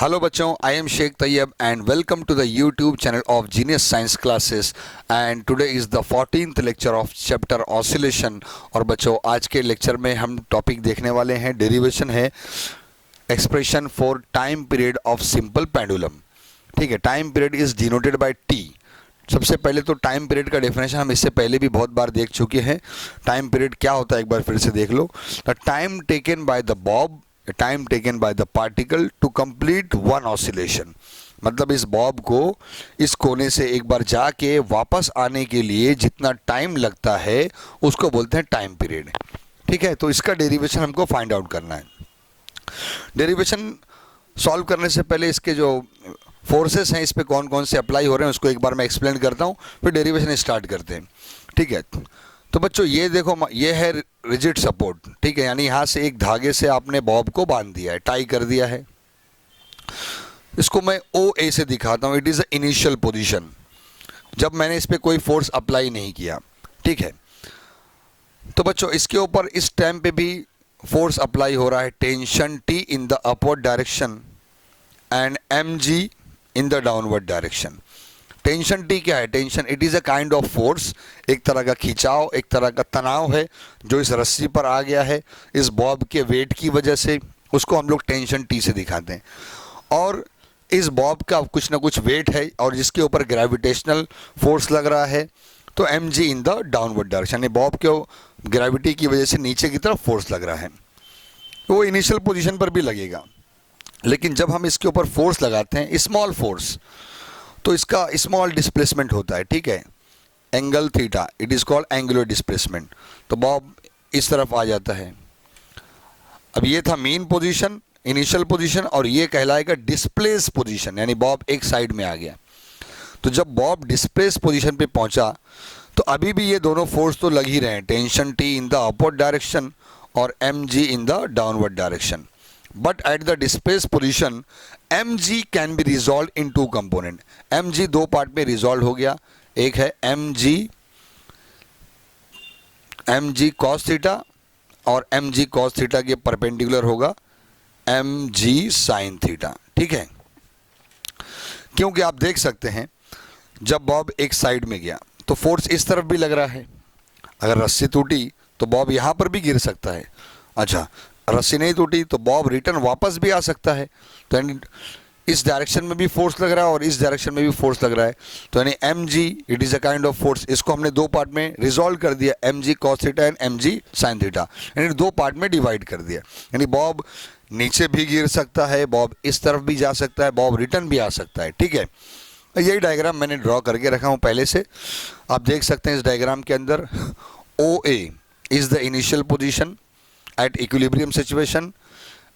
Hello बच्चों, I am Sheikh Tayyab and welcome to the YouTube channel of Genius Science Classes and today is the 14th lecture of chapter Oscillation। और बच्चों आज के lecture में हम topic देखने वाले हैं, डेरिवेशन है expression for time period of simple pendulum. ठीक है, time period is denoted bye T. सबसे पहले तो टाइम पीरियड का डेफिनेशन हम इससे पहले भी बहुत बार देख चुके हैं। टाइम पीरियड क्या होता है एक बार फिर से देख लो। The time taken by the bob, time taken by the particle to complete one oscillation. मतलब इस बॉब को इस कोने से एक बार जाके वापस आने के लिए जितना टाइम लगता है उसको बोलते हैं टाइम पीरियड। ठीक है, तो इसका डेरिवेशन हमको फाइंड आउट करना है। डेरिवेशन सॉल्व करने से पहले इसके जो फोर्सेस हैं इस पे कौन कौन से अप्लाई हो रहे हैं उसको एक बार मैं एक्सप्लेन करता हूँ, फिर डेरिवेशन स्टार्ट करते हैं। ठीक है, तो बच्चों ये देखो, ये है रिजिड सपोर्ट। ठीक है, यानी यहाँ से एक धागे से आपने बॉब को बांध दिया है, टाई कर दिया है। इसको मैं ओ ए से दिखाता हूँ। It is a initial position, जब मैंने इस पर कोई फोर्स अप्लाई नहीं किया। ठीक है, तो बच्चों इसके ऊपर इस टाइम पे भी फोर्स अप्लाई हो रहा है, tension T in the upward direction and m ji in the downward direction. Tension T क्या है? Tension it is a kind of force, एक तरह का खिंचाव, एक तरह का तनाव है जो इस रस्सी पर आ गया है इस बॉब के वेट की वजह से। उसको हम लोग टेंशन टी से दिखाते हैं। और इस बॉब का कुछ ना कुछ वेट है और जिसके ऊपर ग्रेविटेशनल फोर्स लग रहा है, तो m ji in the downward direction, यानी बॉब के ग्रेविटी की वजह से नीचे की तरफ फोर्स लग रहा है। तो वो इनिशियल पोजीशन पर भी लगेगा, लेकिन जब हम इसके ऊपर फोर्स लगाते हैं स्मॉल फोर्स, तो इसका स्मॉल डिस्प्लेसमेंट होता है। ठीक है, angle theta, it is called angular displacement. तो बॉब इस तरफ आ जाता है। अब ये था मेन पोजीशन, इनिशियल पोजीशन, और ये कहलाएगा डिस्प्लेस पोजीशन, यानी बॉब एक साइड में आ गया। तो जब बॉब डिस्प्लेस पोजीशन पे पहुंचा तो अभी भी ये दोनों फोर्स तो लग ही रहे हैं, tension T in the upward direction और M ji in the downward direction. But at the displace position M G can be resolve into component. M G दो पार्ट में रिजॉल्व हो गया। एक है एम जी कॉस थीटा, और M जी cos theta के perpendicular होगा एम जी sine theta. ठीक है, क्योंकि आप देख सकते हैं जब बॉब एक साइड में गया तो फोर्स इस तरफ भी लग रहा है। अगर रस्सी टूटी तो बॉब यहाँ पर भी गिर सकता है। अच्छा, रस्सी नहीं टूटी तो बॉब रिटर्न वापस भी आ सकता है। तो यानी इस डायरेक्शन में भी फोर्स लग रहा है और इस डायरेक्शन में भी फोर्स लग रहा है। तो यानी m g it is a kind of force. इसको हमने दो पार्ट में रिजॉल्व कर दिया, m ji cos theta and m ji sine theta, यानी दो पार्ट में डिवाइड कर दिया। यानी बॉब नीचे भी गिर सकता है, बॉब इस तरफ भी जा सकता है, बॉब रिटर्न भी आ सकता है। ठीक है, यही डायग्राम मैंने ड्रॉ करके रखा हूँ पहले से। आप देख सकते हैं इस डायग्राम के अंदर O A is the initial position at equilibrium situation,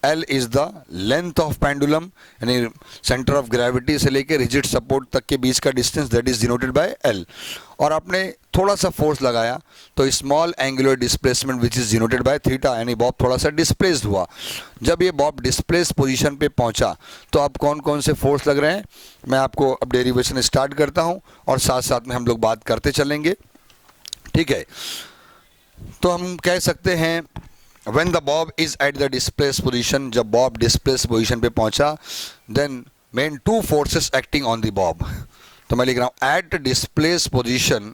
L is the length of pendulum, यानी सेंटर ऑफ ग्रेविटी से लेकर रिजिड सपोर्ट तक के बीच का distance, that is denoted by L. और आपने थोड़ा सा फोर्स लगाया तो small angular displacement which is denoted by theta, यानी बॉब थोड़ा सा डिस्प्लेस्ड हुआ। जब ये बॉब डिस्प्लेस पोजीशन पे पहुंचा तो अब कौन कौन से फोर्स लग रहे हैं मैं आपको अब डेरिवेशन स्टार्ट करता हूं और साथ साथ में हम लोग बात करते चलेंगे। ठीक है, तो हम कह सकते हैं when the bob is at the displaced position, जब बॉब डिस्प्लेस पोजीशन पे पहुंचा, then main two forces acting on the bob। तो मैं लिख रहा हूं at displaced position,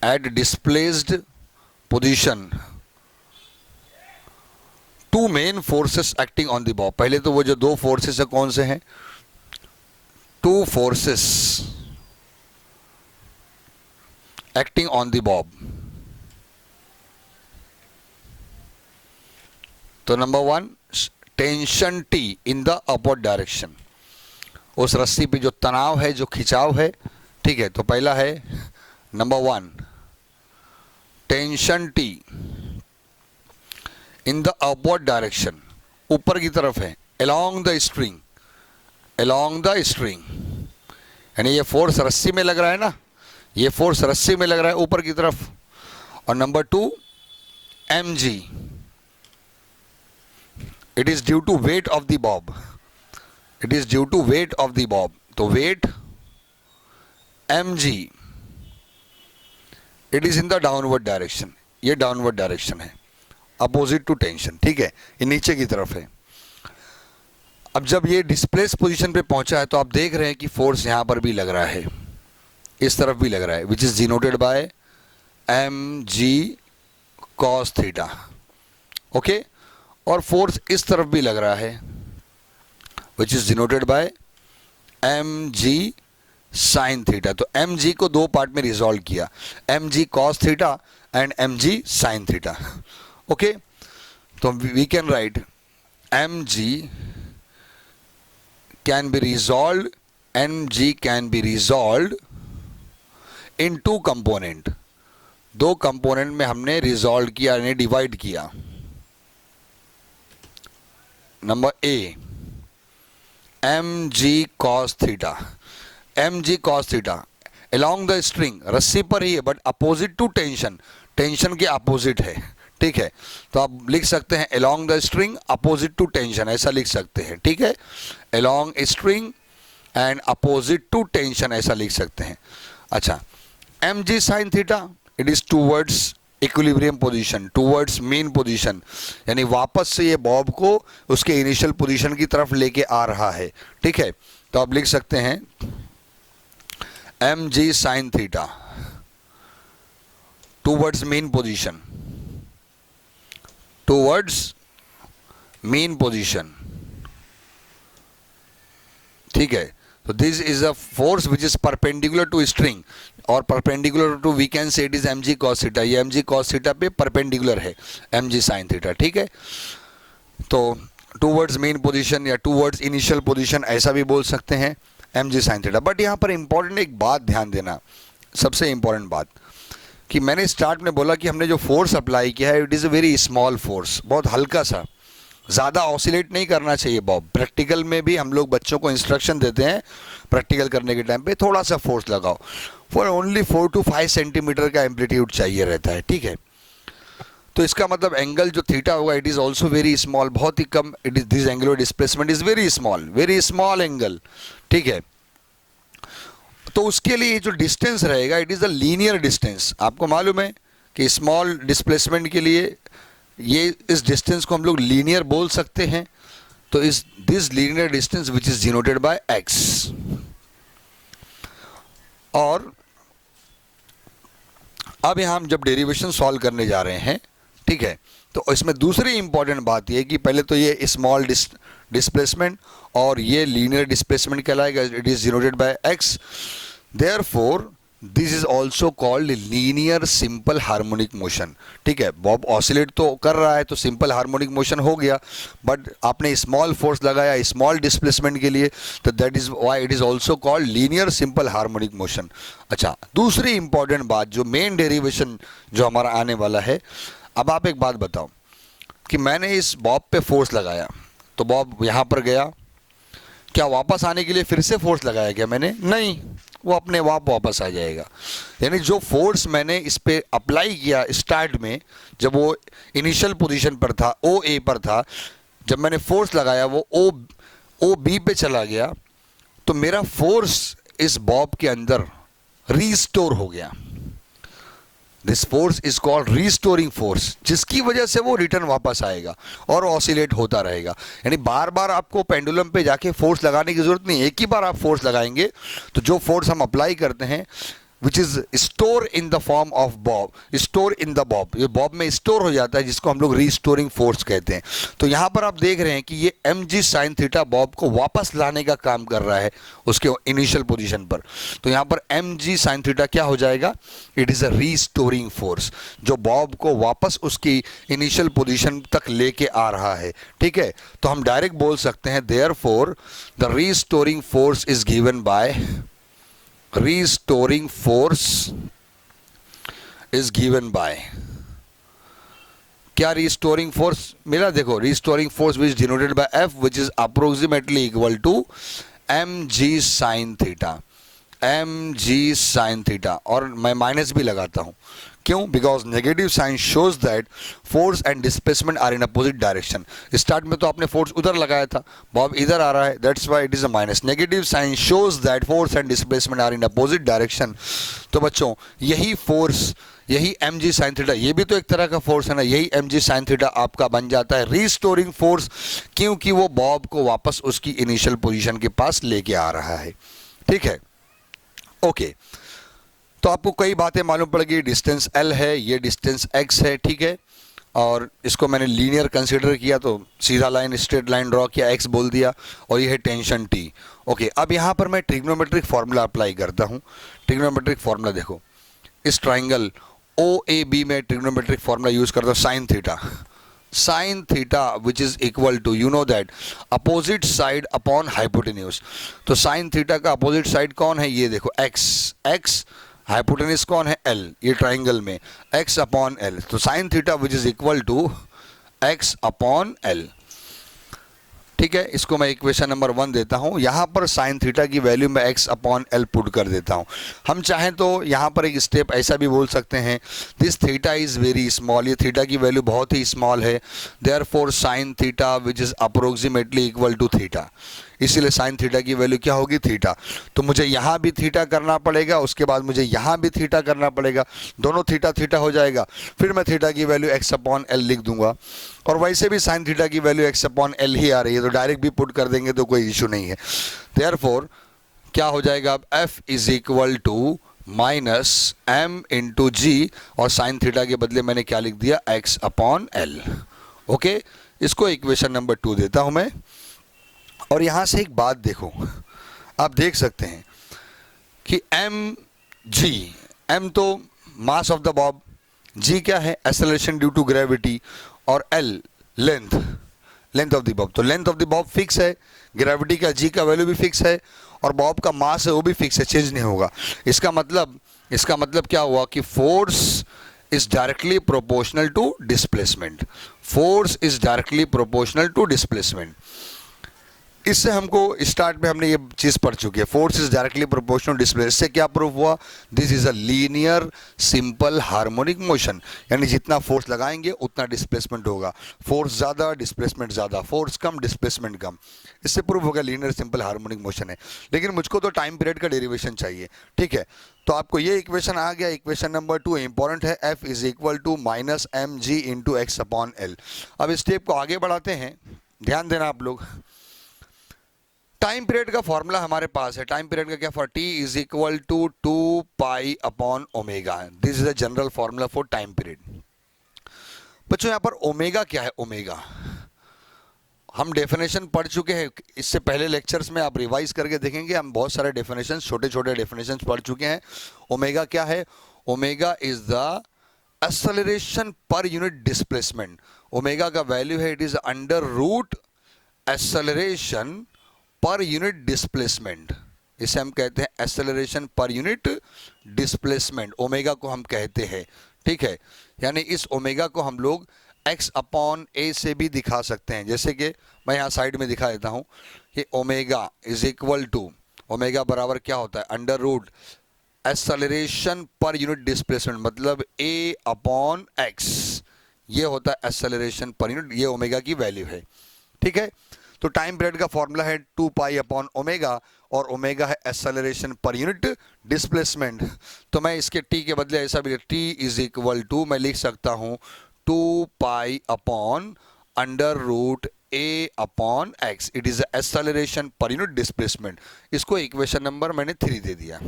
at displaced position two main forces acting on the bob। पहले तो वो जो दो फोर्सेस है कौन से हैं? two forces acting on the bob। तो number one, tension T in the upward direction, उस रस्सी पे जो तनाव है, जो खिंचाव है। ठीक है, तो पहला है number one, tension T in the upward direction, ऊपर की तरफ है, along the string, along the string, यानी ये फोर्स रस्सी में लग रहा है ना, ये फोर्स रस्सी में लग रहा है ऊपर की तरफ। और number two, m g, it is due to weight of the bob, it is due to weight of the bob। तो weight mg it is in the downward direction, ये downward direction है, opposite to tension। ठीक है, ये नीचे की तरफ है। अब जब ये डिस्प्लेस पोजीशन पे पहुंचा है तो आप देख रहे हैं कि फोर्स यहां पर भी लग रहा है, इस तरफ भी लग रहा है, which is denoted bye mg cos theta. Okay, और फोर्स इस तरफ भी लग रहा है, which is denoted bye mg sin theta. तो mg को दो पार्ट में रिजॉल्व किया, mg cos theta and mg sin theta. Okay, तो we can write mg can be resolved, mg can be resolved in two component, दो component में हमने resolve किया, यानी डिवाइड किया। Number A, mg cos theta, mg cos theta along the string, रस्सी पर ही है but opposite to tension, tension के अपोजिट है, ठीक है। तो आप लिख सकते हैं along the string opposite to tension, ऐसा लिख सकते हैं, ठीक है। along string and opposite to tension, ऐसा लिख सकते हैं। अच्छा, mg sin theta, it is towards equilibrium position, towards mean position, यानी वापस से ये बॉब को उसके इनिशियल पोजीशन की तरफ लेके आ रहा है, ठीक है। तो आप लिख सकते हैं mg sin theta towards mean position, towards mean position, ठीक है। तो this is a force which is perpendicular to string, और perpendicular to we can say it is mg cos theta, ये mg cos थीटा पे perpendicular है mg sin theta, ठीक है। तो टूवर्ड्स मेन पोजीशन या टूवर्ड्स इनिशियल पोजीशन ऐसा भी बोल सकते हैं mg sin थीटा। बट यहाँ पर इंपॉर्टेंट एक बात ध्यान देना, सबसे इंपॉर्टेंट बात, कि मैंने स्टार्ट में बोला कि हमने जो फोर्स अप्लाई किया है it is a very small force, बहुत हल्का सा, ज़्यादा ऑसिलेट नहीं करना चाहिए बॉब। प्रैक्टिकल में भी हम लोग बच्चों को इंस्ट्रक्शन देते हैं, प्रैक्टिकल करने के टाइम पे थोड़ा सा फोर्स लगाओ, फॉर ओनली 4 to 5 सेंटीमीटर का एम्पलीट्यूड चाहिए रहता है, ठीक है। तो इसका मतलब एंगल जो थीटा होगा it is also very small, बहुत ही कम, it is this angular displacement is very small angle, ठीक है। तो उसके लिए जो डिस्टेंस रहेगा it is a linear distance. आपको मालूम है कि स्मॉल डिस्प्लेसमेंट के लिए ये इस डिस्टेंस को हम लोग लीनियर बोल सकते हैं। तो इस this linear distance which is denoted bye x। और अब यहां हम जब डेरिवेशन सॉल्व करने जा रहे हैं, ठीक है, तो इसमें दूसरी इंपॉर्टेंट बात यह है कि पहले तो ये स्मॉल डिस्प्लेसमेंट और ये लीनियर डिस्प्लेसमेंट कहलाएगा, it is denoted bye x। Therefore this is also called linear simple harmonic motion, ठीक है। बॉब ऑसिलेट तो कर रहा है तो सिंपल हार्मोनिक मोशन हो गया, बट आपने स्मॉल फोर्स लगाया स्मॉल डिस्प्लेसमेंट के लिए, तो that is why it is also called linear simple harmonic motion. अच्छा, दूसरी इंपॉर्टेंट बात जो मेन डेरिवेशन जो हमारा आने वाला है, अब आप एक बात बताओ कि मैंने इस बॉब पे फोर्स लगाया तो बॉब यहाँ पर गया, क्या वापस आने के लिए फिर से फोर्स लगाया क्या मैंने? नहीं, वो अपने आप वापस आ जाएगा। यानी जो फोर्स मैंने इस पे अप्लाई किया स्टार्ट में, जब वो इनिशियल पोजीशन पर था, ओ ए पर था, जब मैंने फोर्स लगाया वो ओ बी पे चला गया, तो मेरा फोर्स इस बॉब के अंदर रीस्टोर हो गया। This force is called restoring force, जिसकी वजह से वो रिटर्न वापस आएगा और ऑसिलेट होता रहेगा। यानी बार बार आपको पेंडुलम पे जाके फोर्स लगाने की जरूरत नहीं, एक ही बार आप फोर्स लगाएंगे तो जो फोर्स हम अप्लाई करते हैं which is store in the form of Bob, store in the Bob, ये बॉब में स्टोर हो जाता है, जिसको हम लोग रीस्टोरिंग फोर्स कहते हैं। तो यहाँ पर आप देख रहे हैं कि ये mg sin थीटा बॉब को वापस लाने का काम कर रहा है उसके इनिशियल पोजीशन पर। तो यहाँ पर mg sin थीटा क्या हो जाएगा? It is a restoring force, जो बॉब को वापस उसकी इनिशियल पोजीशन तक लेके आ रहा है, ठीक है। तो हम डायरेक्ट बोल सकते हैं therefore the restoring force is given by, restoring force is given by, क्या restoring force मिला? देखो, restoring force which is denoted by F, which is approximately equal to mg sin theta, mg sin theta. और मैं minus भी लगाता हूं, क्यों? Because negative sign shows that force and displacement are in opposite direction. Start में तो आपने force उधर लगाया था, बॉब इधर आ रहा है, that's why it is a minus. Negative sign shows that force and displacement are in opposite direction. तो बच्चों, यही फोर्स यही एम जी साइन थीटा, ये भी तो एक तरह का फोर्स है ना, यही एम जी साइन थीटा आपका बन जाता है रिस्टोरिंग फोर्स, क्योंकि वो बॉब को वापस उसकी इनिशियल पोजीशन के पास लेके आ रहा है। ठीक है, ओके। तो आपको कई बातें मालूम पड़ गई, डिस्टेंस एल है, ये डिस्टेंस एक्स है, ठीक है, और इसको मैंने लीनियर कंसीडर किया तो सीधा लाइन स्ट्रेट लाइन ड्रॉ किया, एक्स बोल दिया, और ये है टेंशन टी। ओके, अब यहाँ पर मैं ट्रिग्नोमेट्रिक फार्मूला अप्लाई करता हूँ। ट्रिग्नोमेट्रिक फार्मूला देखो, इस ट्राइंगल ओ ए बी में ट्रिग्नोमेट्रिक फार्मूला यूज करता हूँ, sine theta, sine theta which is equal to, you know that, opposite side upon hypotenuse. तो साइन थीटा का अपोजिट साइड कौन है, ये देखो एक्स, एक्स, हाइपोटेन्यूज कौन है, एल, ये ट्राइंगल में एक्स अपॉन एल, तो sine theta which is equal to X upon L. ठीक है, इसको मैं इक्वेशन नंबर 1 देता हूं। यहां पर साइन थीटा की वैल्यू मैं एक्स अपॉन एल पुट कर देता हूं। हम चाहें तो यहां पर एक स्टेप ऐसा भी बोल सकते हैं, this theta is very small, ये थीटा की वैल्यू बहुत ही स्मॉल है, therefore sine theta which is approximately equal to theta, इसीलिए साइन थीटा की वैल्यू क्या होगी, थीटा। तो मुझे यहाँ भी थीटा करना पड़ेगा, उसके बाद मुझे यहाँ भी थीटा करना पड़ेगा, दोनों थीटा थीटा हो जाएगा, फिर मैं थीटा की वैल्यू एक्स अपॉन एल लिख दूंगा, और वैसे भी साइन थीटा की वैल्यू एक्स अपॉन एल ही आ रही है, तो डायरेक्ट भी पुट कर देंगे तो कोई इशू नहीं है। देयरफॉर क्या हो जाएगा, अब F is equal to minus M into G, और साइन थीटा के बदले मैंने क्या लिख दिया, एक्स अपॉन एल। ओके, इसको इक्वेशन नंबर 2 देता हूं मैं। और यहां से एक बात देखो, आप देख सकते हैं कि एम जी, एम तो mass of the bob, G क्या है, एक्सेलरेशन ड्यू टू ग्रेविटी, और L length, length of the bob. तो length of the bob fix है, ग्रेविटी का जी का वैल्यू भी फिक्स है, और बॉब का मास है वो भी फिक्स है, चेंज नहीं होगा। इसका मतलब क्या हुआ कि force is directly proportional to displacement, force is directly proportional to displacement. इससे हमको स्टार्ट में हमने ये चीज़ पढ़ चुकी है, force is directly proportional displacement. इससे क्या प्रूफ हुआ, this is a linear simple harmonic motion, यानी जितना फोर्स लगाएंगे उतना डिस्प्लेसमेंट होगा, फोर्स ज़्यादा डिस्प्लेसमेंट ज़्यादा, फोर्स कम डिस्प्लेसमेंट कम। इससे प्रूफ होगा लीनियर सिंपल हार्मोनिक मोशन है। लेकिन मुझको तो टाइम पीरियड का डेरिवेशन चाहिए, ठीक है, तो आपको ये इक्वेशन आ गया। इक्वेशन नंबर 2 इंपॉर्टेंट है, F is equal to minus M G into X upon L. अब इस स्टेप को आगे बढ़ाते हैं, ध्यान देना आप लोग। टाइम पीरियड का फॉर्मूला हमारे पास है, टाइम पीरियड का क्या, for T is equal to 2 pi upon omega, this is a general formula for time period. बच्चों यहां पर ओमेगा क्या है, ओमेगा हम डेफिनेशन पढ़ चुके हैं, इससे पहले लेक्चर्स में आप रिवाइज करके देखेंगे, हम बहुत सारे डेफिनेशन, छोटे छोटे डेफिनेशन पढ़ चुके हैं। ओमेगा क्या है, omega is the acceleration per unit displacement. Omega का वैल्यू है, it is under root acceleration per unit displacement, इसे हम कहते हैं acceleration per unit displacement, omega को हम कहते हैं, ठीक है। यानी इस ओमेगा को हम लोग x अपॉन ए से भी दिखा सकते हैं, जैसे कि मैं यहाँ साइड में दिखा देता हूँ, ये omega is equal to, omega बराबर क्या होता है, under root acceleration per unit displacement, मतलब a अपॉन एक्स, ये होता है एक्सेलरेशन पर यूनिट, ये ओमेगा की वैल्यू है, ठीक है। तो टाइम पीरियड का फॉर्मूला है 2 पाई अपॉन ओमेगा, और ओमेगा है एक्सेलरेशन पर यूनिट डिस्प्लेसमेंट। तो मैं इसके टी के बदले ऐसा भी, टी इज इक्वल टू मैं लिख सकता हूं 2 pi upon under root A upon X, it is acceleration per unit displacement. इसको इक्वेशन नंबर मैंने 3 दे दिया,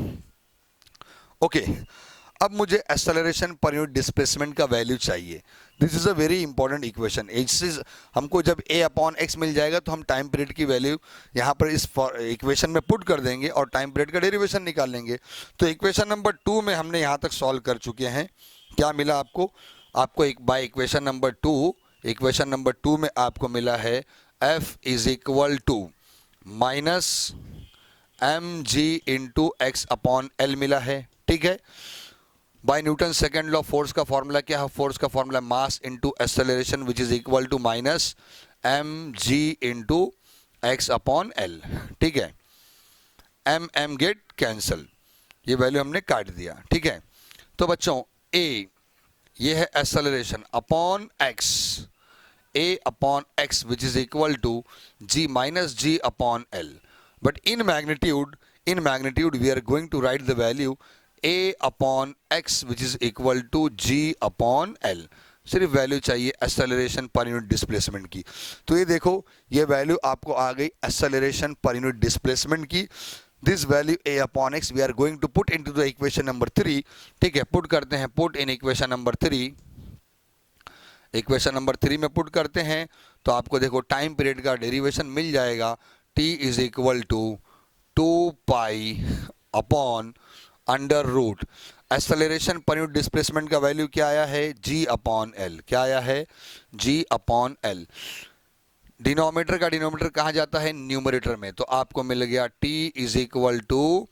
ओके। अब मुझे एक्सेलरेशन पर यूनिट डिस्प्लेसमेंट का वैल्यू चाहिए, this is a very important equation. इससे हमको जब a अपॉन एक्स मिल जाएगा तो हम टाइम पीरियड की वैल्यू यहाँ पर इस इक्वेशन में पुट कर देंगे और टाइम पीरियड का डेरिवेशन निकाल लेंगे। तो इक्वेशन नंबर 2 में हमने यहाँ तक सॉल्व कर चुके हैं। क्या मिला आपको, आपको एक by equation number 2, equation number 2 में आपको मिला है f is equal to minus M G into X upon L मिला है, ठीक है। By Newton second law force का फॉर्मूला क्या है, फोर्स का formula mass into acceleration which is equal to minus M G into X upon L, ठीक है। एम एम गेट कैंसल, ये वैल्यू हमने काट दिया, ठीक है। तो बच्चों ए ये है acceleration upon X, A upon X which is equal to G minus G upon L, but in magnitude we are going to write the value a upon x which is equal to g upon l। सिर्फ value चाहिए acceleration per unit displacement की। तो ये देखो, ये value आपको आ गई acceleration per unit displacement की। This value a upon x we are going to put into the equation number 3। ठीक है, पुट करते हैं, put in equation number 3। Equation number 3 में पुट करते हैं तो आपको देखो टाइम पीरियड का डेरिवेशन मिल जाएगा। t is equal to 2 pi upon under root acceleration per unit displacement का वैल्यू क्या आया है, g अपॉन एल। क्या आया है, g अपॉन एल। डिनोमिनेटर का डिनोमिनेटर कहाँ जाता है, न्यूमरेटर में। तो आपको मिल गया t is equal to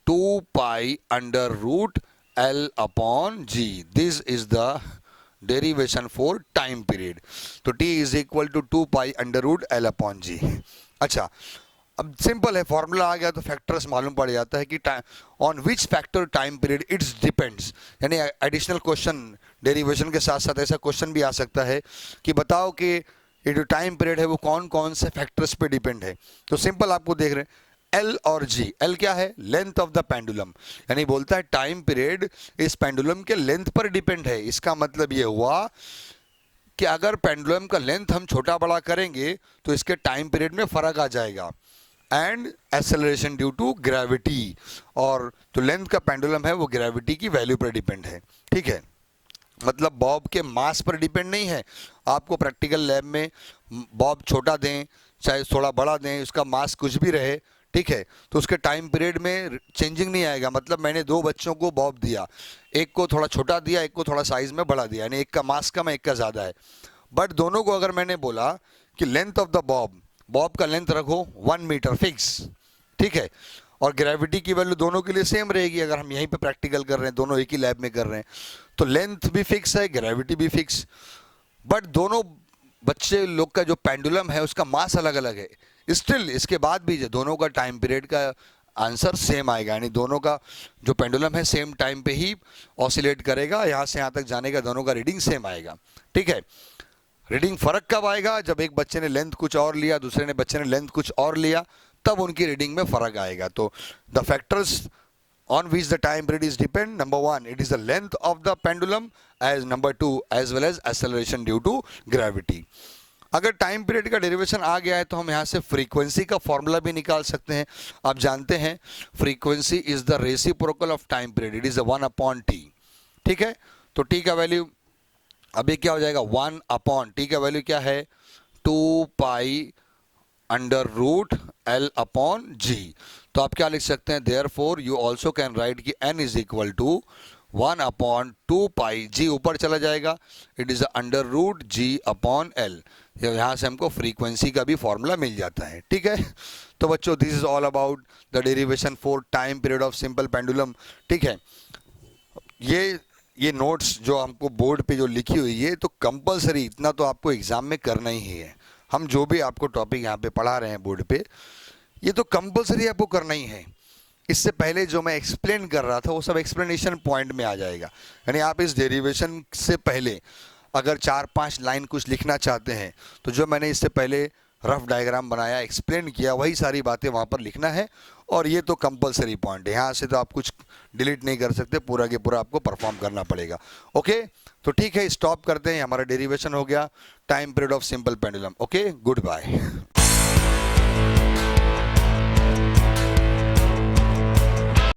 2 pi under root l upon g। This is the derivation for time period. तो t is equal to 2 pi under root l upon g। अच्छा, अब सिंपल है, फॉर्मूला आ गया तो फैक्टर्स मालूम पड़ जाता है कि on which factor time period it's depends. यानी एडिशनल क्वेश्चन डेरिवेशन के साथ साथ ऐसा क्वेश्चन भी आ सकता है कि बताओ कि ये जो टाइम पीरियड है वो कौन कौन से फैक्टर्स पे डिपेंड है। तो सिंपल आपको देख रहे हैं एल और जी। एल क्या है, लेंथ ऑफ द पेंडुलम, यानी बोलता है टाइम पीरियड इस पेंडुलम के लेंथ पर डिपेंड है। इसका मतलब ये हुआ कि अगर पेंडुलम का लेंथ हम छोटा बड़ा करेंगे तो इसके टाइम पीरियड में फर्क आ जाएगा। And acceleration due to gravity, और जो लेंथ का पेंडुलम है वो ग्रेविटी की वैल्यू पर डिपेंड है। ठीक है, मतलब बॉब के मास पर डिपेंड नहीं है। आपको प्रैक्टिकल लैब में बॉब छोटा दें चाहे थोड़ा बड़ा दें, उसका मास कुछ भी रहे, ठीक है, तो उसके टाइम पीरियड में चेंजिंग नहीं आएगा। मतलब मैंने दो बच्चों को बॉब दिया, एक को थोड़ा छोटा दिया, एक को थोड़ा साइज में बड़ा दिया, यानी एक का मास कम है एक का ज़्यादा है। बट दोनों को अगर मैंने बोला कि length of the Bob, Bob का लेंथ रखो 1 मीटर फिक्स, ठीक है, और ग्रेविटी की वैल्यू दोनों के लिए सेम रहेगी। अगर हम यहीं पे प्रैक्टिकल कर रहे हैं, दोनों एक ही लैब में कर रहे हैं, तो लेंथ भी फिक्स है, ग्रेविटी भी फिक्स। बट दोनों बच्चे लोग का जो पेंडुलम है उसका मास अलग अलग है। स्टिल इसके बाद भी जो दोनों का टाइम पीरियड का आंसर सेम आएगा, यानी दोनों का जो पेंडुलम है सेम टाइम पे ही ऑसिलेट करेगा, यहाँ से यहाँ तक जाने का दोनों का रीडिंग सेम आएगा। ठीक है, रीडिंग फर्क कब आएगा, जब एक बच्चे ने लेंथ कुछ और लिया, दूसरे ने बच्चे ने लेंथ कुछ और लिया, तब उनकी रीडिंग में फर्क आएगा। तो the factors on which the time period is depend, number 1 it is the length of the pendulum, as number 2 as well as acceleration due to gravity। अगर टाइम पीरियड का डेरिवेशन आ गया है तो हम यहाँ से फ्रीक्वेंसी का फॉर्मूला भी निकाल सकते हैं। आप जानते हैं frequency is the reciprocal of time period, it is 1 upon T. ठीक है, तो टी का वैल्यू अभी क्या हो जाएगा, 1 अपॉन टी का वैल्यू क्या है, 2 pi under root L upon G. तो आप क्या लिख सकते हैं, therefore you also can write कि N is equal to 1 upon 2 pi, G ऊपर चला जाएगा, it is under root G upon L. यहाँ से हमको फ्रीक्वेंसी का भी फॉर्मूला मिल जाता है। ठीक है, तो बच्चों this is all about the derivation for time period of simple pendulum. ठीक है, ये नोट्स जो हमको बोर्ड पे जो लिखी हुई है तो कंपलसरी इतना तो आपको एग्जाम में करना ही है। हम जो भी आपको टॉपिक यहाँ पे पढ़ा रहे हैं बोर्ड पे, ये तो कंपलसरी आपको करना ही है। इससे पहले जो मैं एक्सप्लेन कर रहा था वो सब एक्सप्लेनेशन पॉइंट में आ जाएगा। यानी आप इस डेरिवेशन से पहले अगर 4-5 लाइन कुछ लिखना चाहते हैं तो जो मैंने इससे पहले रफ डायग्राम बनाया, एक्सप्लेन किया, वही सारी बातें वहाँ पर लिखना है। और ये तो कंपलसरी पॉइंट है, यहाँ से तो आप कुछ डिलीट नहीं कर सकते, पूरा के पूरा आपको परफॉर्म करना पड़ेगा। ओके, तो ठीक है, स्टॉप करते हैं, हमारा डेरिवेशन हो गया time period of simple pendulum. Okay, good bye.